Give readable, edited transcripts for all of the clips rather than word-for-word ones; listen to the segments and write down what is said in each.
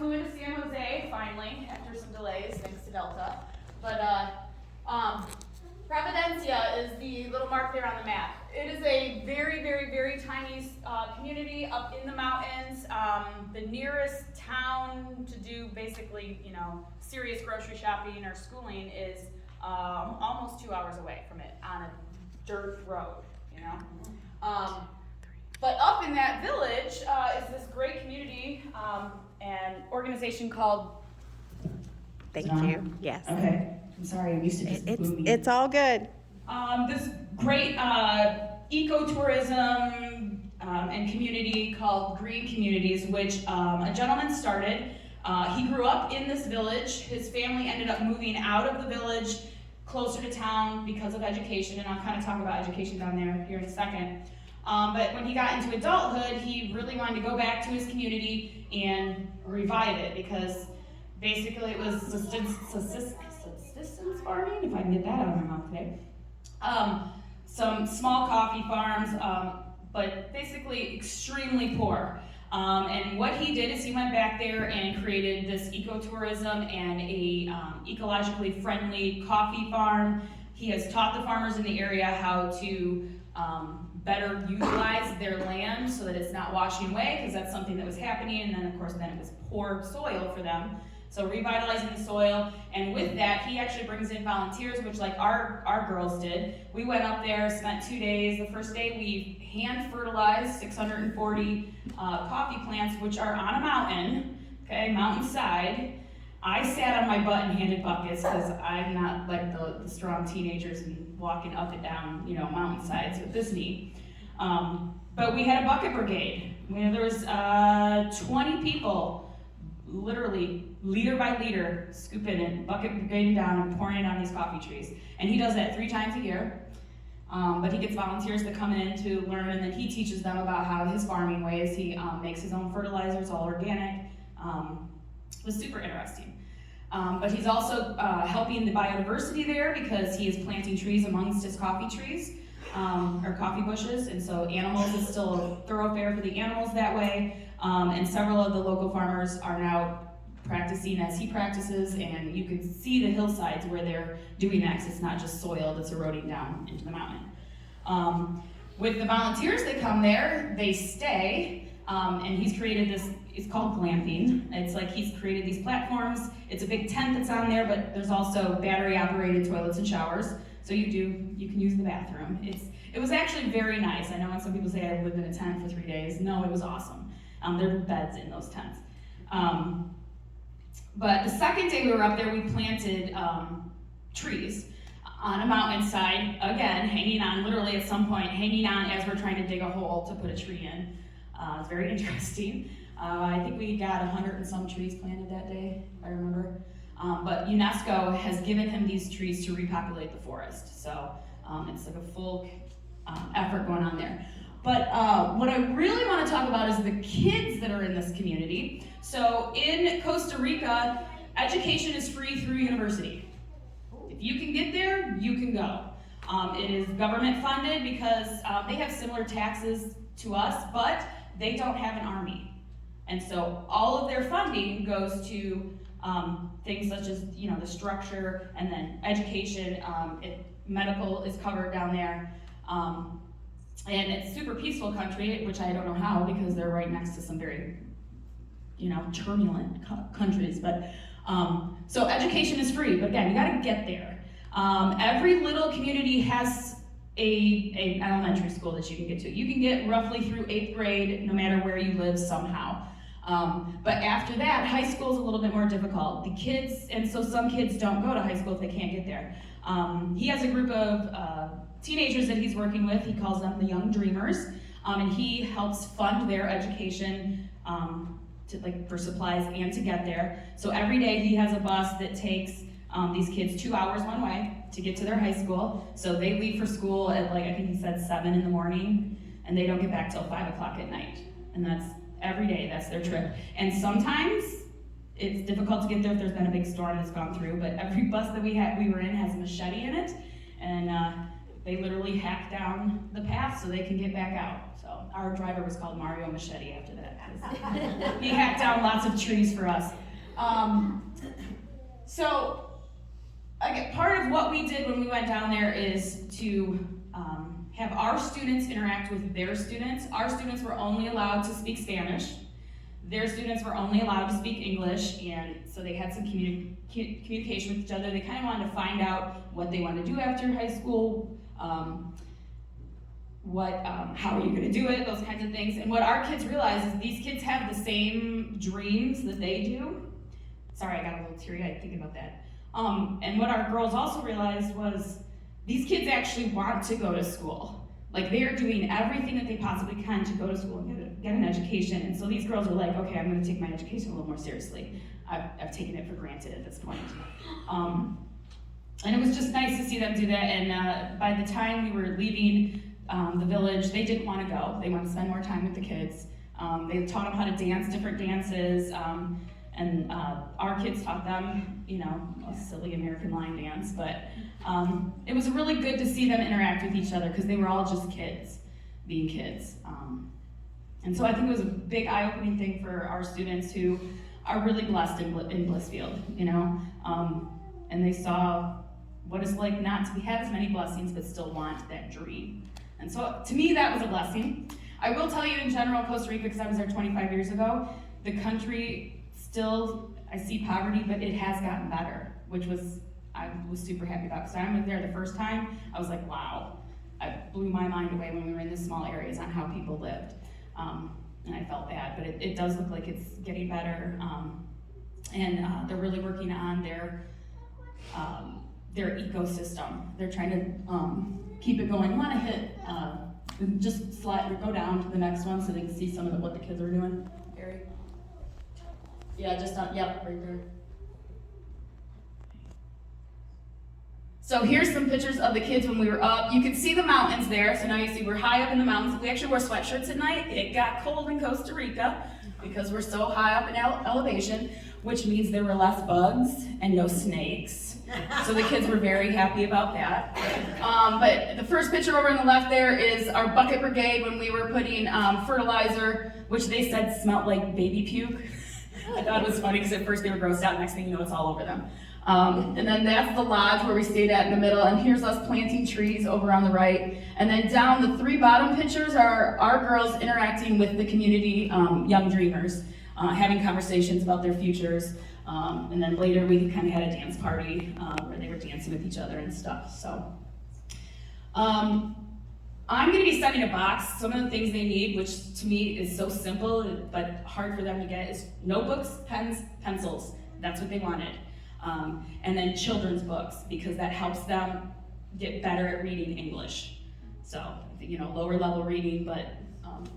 flew into San Jose finally after some delays thanks to Delta. But Providencia is the little mark there on the map. It is a very, very, very tiny community up in the mountains. The nearest town to do basically, serious grocery shopping or schooling is almost 2 hours away from it on a dirt road, But up in that village is this great community and organization called... Thank you. Yes. Okay. I'm sorry, I'm used to just booming. It's all good. This great ecotourism and community called Green Communities, which a gentleman started. He grew up in this village. His family ended up moving out of the village closer to town because of education, and I'll kind of talk about education down there here in a second. But when he got into adulthood, he really wanted to go back to his community and revive it because basically it was subsistence farming, if I can get that out of my mouth today. Some small coffee farms, but basically extremely poor. And what he did is he went back there and created this ecotourism and a ecologically friendly coffee farm. He has taught the farmers in the area how to better utilize their land so that it's not washing away, because that's something that was happening, and then of course it was poor soil for them. So revitalizing the soil, and with that, he actually brings in volunteers, which like our girls did. We went up there, spent 2 days. The first day we hand fertilized 640 coffee plants, which are on a mountain, okay, mountainside. I sat on my butt and handed buckets because I'm not like the strong teenagers and walking up and down, mountainsides with this knee. But we had a bucket brigade. There was 20 people, literally liter by liter, scooping it, bucket brigading down and pouring it on these coffee trees. And he does that 3 times a year. But he gets volunteers to come in to learn, and then he teaches them about how his farming ways. He makes his own fertilizers, all organic. It was super interesting. But he's also helping the biodiversity there because he is planting trees amongst his coffee trees, or coffee bushes, and so animals is still a thoroughfare for the animals that way. And several of the local farmers are now practicing as he practices, and you can see the hillsides where they're doing that because it's not just soil that's eroding down into the mountain. With the volunteers that come there, they stay, and he's created this, it's called glamping. It's like he's created these platforms. It's a big tent that's on there, but there's also battery operated toilets and showers. So you can use the bathroom. It was actually very nice. I know when some people say I lived in a tent for 3 days. No, it was awesome. There were beds in those tents. But the second day we were up there, we planted trees on a mountainside, again, hanging on, literally at some point, hanging on as we're trying to dig a hole to put a tree in. It's very interesting. I think we got 100 and some trees planted that day, if I remember. But UNESCO has given him these trees to repopulate the forest. So it's like a full effort going on there. But what I really want to talk about is the kids that are in this community. So in Costa Rica, education is free through university. If you can get there, you can go. It is government funded because they have similar taxes to us, but they don't have an army. And so all of their funding goes to things such as the structure, and then education. Medical is covered down there. And it's a super peaceful country, which I don't know how because they're right next to some very, turbulent countries. But so education is free, but again, you got to get there. Every little community has an elementary school that you can get to. You can get roughly through 8th grade, no matter where you live somehow. But after that, high school is a little bit more difficult. And so some kids don't go to high school if they can't get there. He has a group of teenagers that he's working with. He calls them the Young Dreamers, and he helps fund their education for supplies and to get there. So every day he has a bus that takes these kids 2 hours one way to get to their high school. So they leave for school at I think he said 7 in the morning, and they don't get back till 5 o'clock at night. And that's every day, that's their trip. And sometimes it's difficult to get there if there's been a big storm that's gone through, but every bus that we were in has a machete in it, and they literally hack down the path so they can get back out. So our driver was called Mario Machete after that. 'Cause he hacked down lots of trees for us. So, again, part of what we did when we went down there is to have our students interact with their students. Our students were only allowed to speak Spanish. Their students were only allowed to speak English, and so they had some communication with each other. They kind of wanted to find out what they wanted to do after high school, how are you going to do it, those kinds of things. And what our kids realized is these kids have the same dreams that they do. Sorry, I got a little teary-eyed thinking about that. And what our girls also realized was these kids actually want to go to school. Like, they are doing everything that they possibly can to go to school and get an education. And so these girls are like, okay, I'm going to take my education a little more seriously. I've taken it for granted at this point. And it was just nice to see them do that. And by the time we were leaving the village, they didn't want to go. They wanted to spend more time with the kids. They taught them how to dance different dances. And our kids taught them, a silly American line dance, but it was really good to see them interact with each other because they were all just kids, being kids. And so I think it was a big eye-opening thing for our students who are really blessed in Blissfield, and they saw what it's like not to have as many blessings but still want that dream. And so to me, that was a blessing. I will tell you in general, Costa Rica, because I was there 25 years ago, the country still, I see poverty, but it has gotten better, I was super happy about. So I went there the first time, I was like, wow. It blew my mind away when we were in the small areas on how people lived. And I felt bad, but it does look like it's getting better. And they're really working on their ecosystem. They're trying to keep it going. You want to hit, just slide or go down to the next one so they can see some of what the kids are doing. Gary? Yeah, just on, yep, right there. So here's some pictures of the kids when we were up. You can see the mountains there. So now you see we're high up in the mountains. We actually wore sweatshirts at night. It got cold in Costa Rica because we're so high up in elevation, which means there were less bugs and no snakes. So the kids were very happy about that. But the first picture over on the left there is our bucket brigade when we were putting fertilizer, which they said smelled like baby puke. I thought it was funny because at first they were grossed out, next thing you know it's all over them. And then that's the lodge where we stayed at in the middle, and here's us planting trees over on the right. And then down the three bottom pictures are our girls interacting with the community, young dreamers, having conversations about their futures. And then later we kind of had a dance party where they were dancing with each other and stuff. So I'm going to be sending a box. Some of the things they need, which to me is so simple but hard for them to get, is notebooks, pens, pencils. That's what they wanted. And then children's books, because that helps them get better at reading English. So, lower level reading, but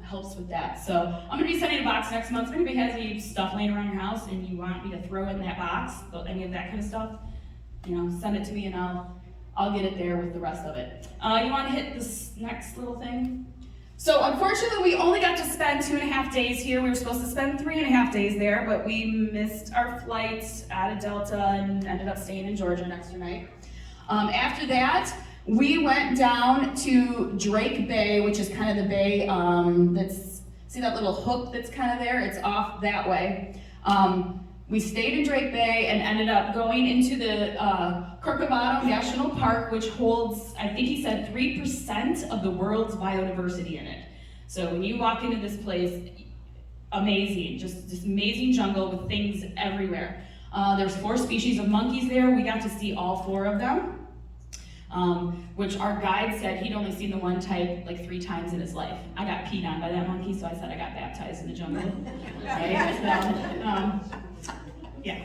helps with that. So I'm going to be sending a box next month. If anybody has any stuff laying around your house and you want me to throw in that box, any of that kind of stuff, send it to me and I'll get it there with the rest of it. You want to hit this next little thing? So unfortunately, we only got to spend 2.5 days here. We were supposed to spend 3.5 days there, but we missed our flight out of Delta and ended up staying in Georgia an extra night. After that, we went down to Drake Bay, which is kind of the bay see that little hook that's kind of there? It's off that way. We stayed in Drake Bay and ended up going into the Corcovado National Park, which holds, I think he said, 3% of the world's biodiversity in it. So when you walk into this place, amazing, just this amazing jungle with things everywhere. There's 4 species of monkeys there. We got to see all 4 of them, which our guide said he'd only seen the one type like 3 times in his life. I got peed on by that monkey, so I said I got baptized in the jungle. Right? Yeah.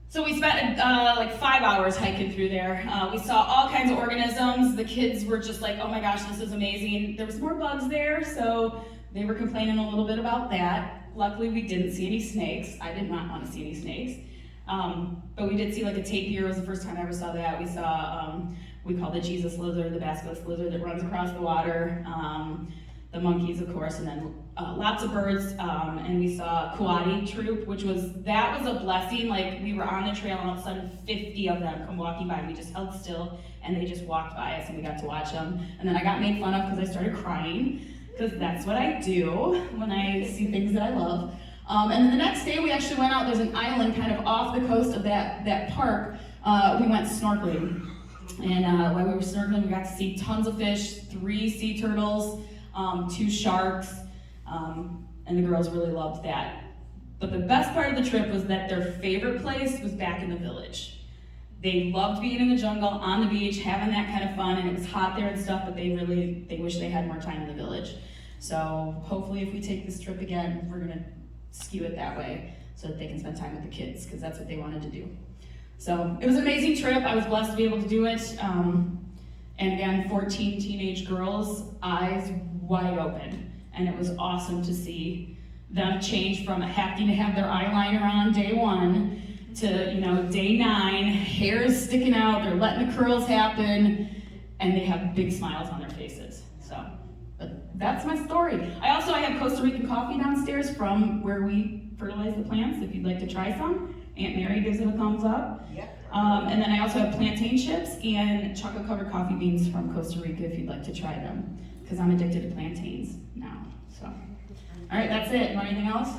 So we spent like 5 hours hiking through there. We saw all kinds of organisms. The kids were just like, oh my gosh, this is amazing. There was more bugs there, so they were complaining a little bit about that. Luckily, we didn't see any snakes. I did not want to see any snakes. But we did see like a tapir. It was the first time I ever saw that. We saw, we call the Jesus lizard, the basilisk lizard that runs across the water. the monkeys, of course, and then lots of birds, and we saw a coati troop, that was a blessing. Like, we were on the trail, and all of a sudden 50 of them come walking by, and we just held still, and they just walked by us, and we got to watch them. And then I got made fun of because I started crying, because that's what I do when I see things that I love. And then the next day we actually went out. There's an island kind of off the coast of that park. We went snorkeling. And while we were snorkeling, we got to see tons of fish, 3 sea turtles, 2 sharks, and the girls really loved that. But the best part of the trip was that their favorite place was back in the village. They loved being in the jungle, on the beach, having that kind of fun, and it was hot there and stuff, but they wish they had more time in the village. So hopefully if we take this trip again, we're gonna skew it that way so that they can spend time with the kids, because that's what they wanted to do. So it was an amazing trip. I was blessed to be able to do it. And again, 14 teenage girls, eyes wide open. And it was awesome to see them change from having to have their eyeliner on day 1 to, day 9, hair is sticking out, they're letting the curls happen, and they have big smiles on their faces. So, but that's my story. I have Costa Rican coffee downstairs from where we fertilize the plants, if you'd like to try some. Aunt Mary gives it a thumbs up. Yep. And then I also have plantain chips and chocolate covered coffee beans from Costa Rica if you'd like to try them, because I'm addicted to plantains now. So, all right, that's it. You want anything else?